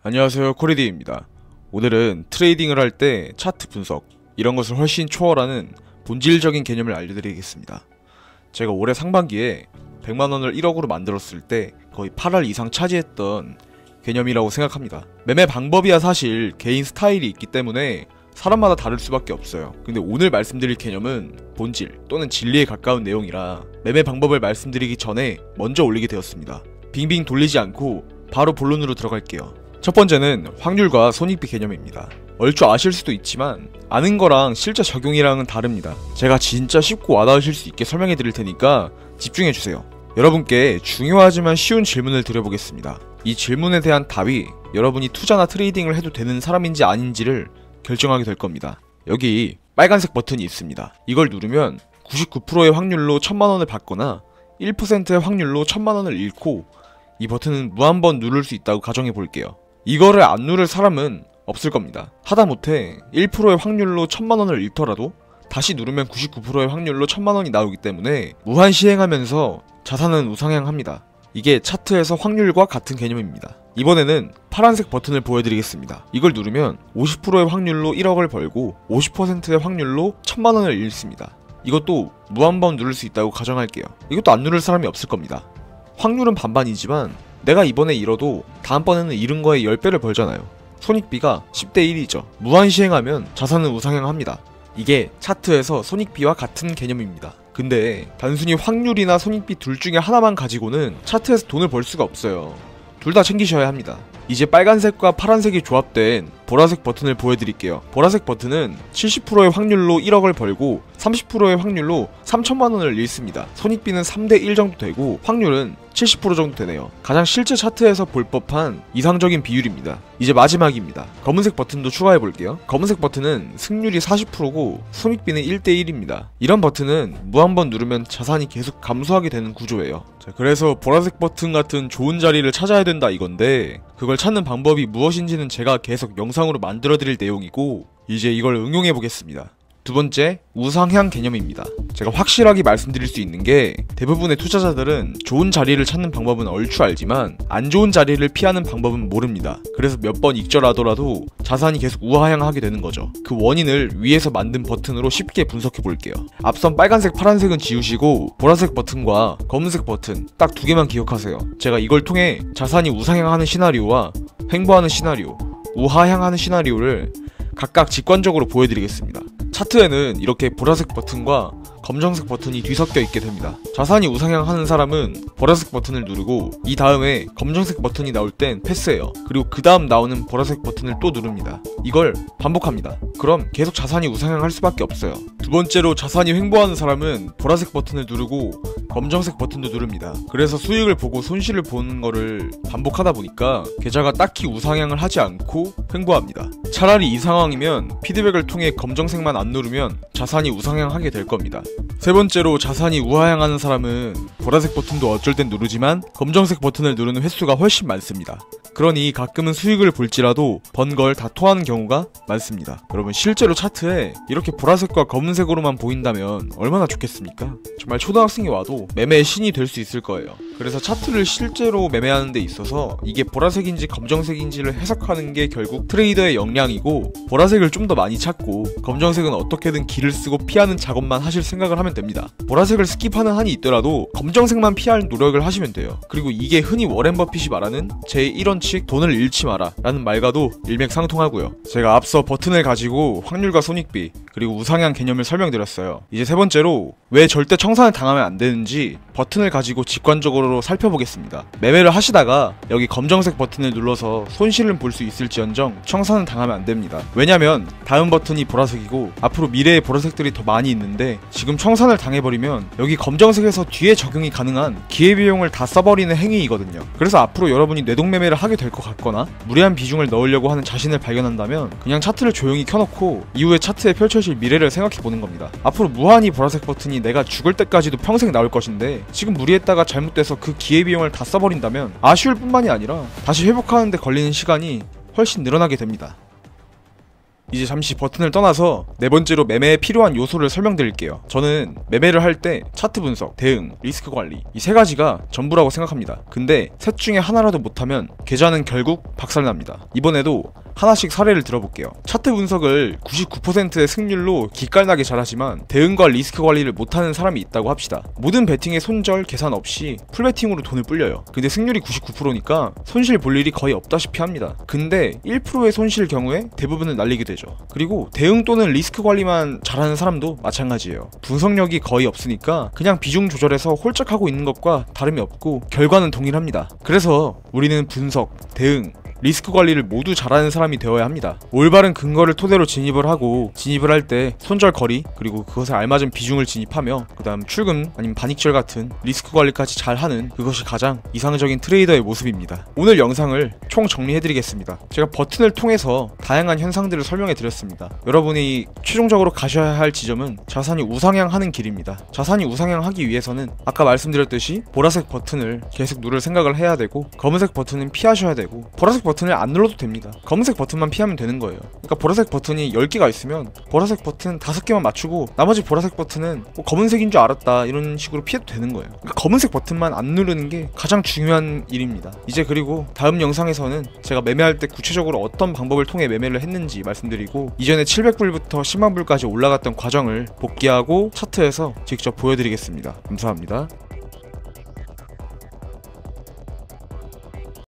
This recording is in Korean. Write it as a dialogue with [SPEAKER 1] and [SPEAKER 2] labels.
[SPEAKER 1] 안녕하세요, 코리디입니다. 오늘은 트레이딩을 할 때 차트 분석, 이런 것을 훨씬 초월하는 본질적인 개념을 알려드리겠습니다. 제가 올해 상반기에 100만원을 1억으로 만들었을 때 거의 8할 이상 차지했던 개념이라고 생각합니다. 매매 방법이야 사실 개인 스타일이 있기 때문에 사람마다 다를 수밖에 없어요. 근데 오늘 말씀드릴 개념은 본질 또는 진리에 가까운 내용이라 매매 방법을 말씀드리기 전에 먼저 올리게 되었습니다. 빙빙 돌리지 않고 바로 본론으로 들어갈게요. 첫 번째는 확률과 손익비 개념입니다. 얼추 아실 수도 있지만 아는 거랑 실제 적용이랑은 다릅니다. 제가 진짜 쉽고 와닿으실 수 있게 설명해 드릴 테니까 집중해주세요. 여러분께 중요하지만 쉬운 질문을 드려보겠습니다. 이 질문에 대한 답이 여러분이 투자나 트레이딩을 해도 되는 사람인지 아닌지를 결정하게 될 겁니다. 여기 빨간색 버튼이 있습니다. 이걸 누르면 99%의 확률로 1000만원을 받거나 1%의 확률로 1000만원을 잃고 이 버튼은 무한번 누를 수 있다고 가정해 볼게요. 이거를 안 누를 사람은 없을 겁니다. 하다못해 1%의 확률로 1000만원을 잃더라도 다시 누르면 99%의 확률로 1000만원이 나오기 때문에 무한 시행하면서 자산은 우상향합니다. 이게 차트에서 확률과 같은 개념입니다. 이번에는 파란색 버튼을 보여드리겠습니다. 이걸 누르면 50%의 확률로 1억을 벌고 50%의 확률로 1000만원을 잃습니다. 이것도 무한번 누를 수 있다고 가정할게요. 이것도 안 누를 사람이 없을 겁니다. 확률은 반반이지만 내가 이번에 잃어도 다음번에는 잃은 거에 10배를 벌잖아요. 손익비가 10대 1이죠. 무한 시행하면 자산은 우상향합니다. 이게 차트에서 손익비와 같은 개념입니다. 근데 단순히 확률이나 손익비 둘 중에 하나만 가지고는 차트에서 돈을 벌 수가 없어요. 둘 다 챙기셔야 합니다. 이제 빨간색과 파란색이 조합된 보라색 버튼을 보여드릴게요. 보라색 버튼은 70%의 확률로 1억을 벌고 30%의 확률로 3천만원을 잃습니다. 손익비는 3대 1 정도 되고 확률은 70% 정도 되네요. 가장 실제 차트에서 볼 법한 이상적인 비율입니다. 이제 마지막입니다. 검은색 버튼도 추가해 볼게요. 검은색 버튼은 승률이 40%고 손익비는 1대 1입니다. 이런 버튼은 무한번 누르면 자산이 계속 감소하게 되는 구조예요. 자, 그래서 보라색 버튼 같은 좋은 자리를 찾아야 된다 이건데 그걸 찾는 방법이 무엇인지는 제가 계속 영상으로 만들어 드릴 내용이고 이제 이걸 응용해 보겠습니다. 두 번째, 우상향 개념입니다. 제가 확실하게 말씀드릴 수 있는 게 대부분의 투자자들은 좋은 자리를 찾는 방법은 얼추 알지만 안 좋은 자리를 피하는 방법은 모릅니다. 그래서 몇 번 익절하더라도 자산이 계속 우하향하게 되는 거죠. 그 원인을 위에서 만든 버튼으로 쉽게 분석해 볼게요. 앞선 빨간색, 파란색은 지우시고 보라색 버튼과 검은색 버튼 딱 두 개만 기억하세요. 제가 이걸 통해 자산이 우상향하는 시나리오와 횡보하는 시나리오, 우하향하는 시나리오를 각각 직관적으로 보여드리겠습니다. 차트에는 이렇게 보라색 버튼과 검정색 버튼이 뒤섞여 있게 됩니다. 자산이 우상향하는 사람은 보라색 버튼을 누르고 이 다음에 검정색 버튼이 나올 땐 패스해요. 그리고 그 다음 나오는 보라색 버튼을 또 누릅니다. 이걸 반복합니다. 그럼 계속 자산이 우상향할 수밖에 없어요. 두 번째로 자산이 횡보하는 사람은 보라색 버튼을 누르고 검정색 버튼도 누릅니다. 그래서 수익을 보고 손실을 보는 거를 반복하다 보니까 계좌가 딱히 우상향을 하지 않고 횡보합니다. 차라리 이 상황이면 피드백을 통해 검정색만 안 누르면 자산이 우상향하게 될 겁니다. 세 번째로 자산이 우하향하는 사람은 보라색 버튼도 어쩔 땐 누르지만 검정색 버튼을 누르는 횟수가 훨씬 많습니다. 그러니 가끔은 수익을 볼지라도 번 걸 다 토하는 경우가 많습니다. 여러분 실제로 차트에 이렇게 보라색과 검은색으로만 보인다면 얼마나 좋겠습니까? 정말 초등학생이 와도 매매의 신이 될 수 있을 거예요. 그래서 차트를 실제로 매매하는 데 있어서 이게 보라색인지 검정색인지를 해석하는 게 결국 트레이더의 역량이고 보라색을 좀 더 많이 찾고 검정색은 어떻게든 길을 쓰고 피하는 작업만 하실 생각을 하면 됩니다. 보라색을 스킵하는 한이 있더라도 검정색만 피할 노력을 하시면 돼요. 그리고 이게 흔히 워렌 버핏이 말하는 제1원칙 돈을 잃지 마라 라는 말과도 일맥상통하고요. 제가 앞서 버튼을 가지고 확률과 손익비 그리고 우상향 개념을 설명드렸어요. 이제 세 번째로 왜 절대 청산을 당하면 안 되는지 버튼을 가지고 직관적으로 살펴보겠습니다. 매매를 하시다가 여기 검정색 버튼을 눌러서 손실을 볼 수 있을지언정 청산은 당하면 안 됩니다. 왜냐면 다음 버튼이 보라색이고 앞으로 미래의 보라색들이 더 많이 있는데 지금 청산을 당해버리면 여기 검정색에서 뒤에 적용이 가능한 기회비용을 다 써버리는 행위이거든요. 그래서 앞으로 여러분이 뇌동매매를 하게 될 것 같거나 무리한 비중을 넣으려고 하는 자신을 발견한다면 그냥 차트를 조용히 켜놓고 이후에 차트에 펼쳐질 미래를 생각해보는 겁니다. 앞으로 무한히 보라색 버튼이 내가 죽을 때까지도 평생 나올 것인데 지금 무리했다가 잘못돼서 그 기회비용을 다 써버린다면 아쉬울 뿐만이 아니라 다시 회복하는데 걸리는 시간이 훨씬 늘어나게 됩니다. 이제 잠시 버튼을 떠나서 네 번째로 매매에 필요한 요소를 설명드릴게요. 저는 매매를 할 때 차트 분석, 대응, 리스크 관리 이 세 가지가 전부라고 생각합니다. 근데 셋 중에 하나라도 못하면 계좌는 결국 박살납니다. 이번에도 하나씩 사례를 들어볼게요. 차트 분석을 99%의 승률로 기깔나게 잘하지만 대응과 리스크 관리를 못하는 사람이 있다고 합시다. 모든 베팅에 손절, 계산 없이 풀베팅으로 돈을 불려요. 근데 승률이 99%니까 손실 볼 일이 거의 없다시피 합니다. 근데 1%의 손실 경우에 대부분은 날리게 되죠. 그리고 대응 또는 리스크 관리만 잘하는 사람도 마찬가지예요. 분석력이 거의 없으니까 그냥 비중 조절해서 홀짝하고 있는 것과 다름이 없고 결과는 동일합니다. 그래서 우리는 분석, 대응, 리스크 관리를 모두 잘하는 사람이 되어야 합니다. 올바른 근거를 토대로 진입을 하고 진입을 할 때 손절 거리 그리고 그것에 알맞은 비중을 진입하며 그 다음 출금 아니면 반익절 같은 리스크 관리까지 잘하는 그것이 가장 이상적인 트레이더의 모습입니다. 오늘 영상을 총 정리해드리겠습니다. 제가 버튼을 통해서 다양한 현상들을 설명해드렸습니다. 여러분이 최종적으로 가셔야 할 지점은 자산이 우상향하는 길입니다. 자산이 우상향하기 위해서는 아까 말씀드렸듯이 보라색 버튼을 계속 누를 생각을 해야 되고 검은색 버튼은 피하셔야 되고 보라색 버튼을 안 눌러도 됩니다. 검은색 버튼만 피하면 되는 거예요. 그러니까 보라색 버튼이 10개가 있으면 보라색 버튼 5개만 맞추고 나머지 보라색 버튼은 뭐 검은색인 줄 알았다 이런 식으로 피해도 되는 거예요. 그러니까 검은색 버튼만 안 누르는 게 가장 중요한 일입니다. 이제 그리고 다음 영상에서는 제가 매매할 때 구체적으로 어떤 방법을 통해 매매를 했는지 말씀드리고 이전에 700불부터 10만불까지 올라갔던 과정을 복귀하고 차트에서 직접 보여드리겠습니다. 감사합니다.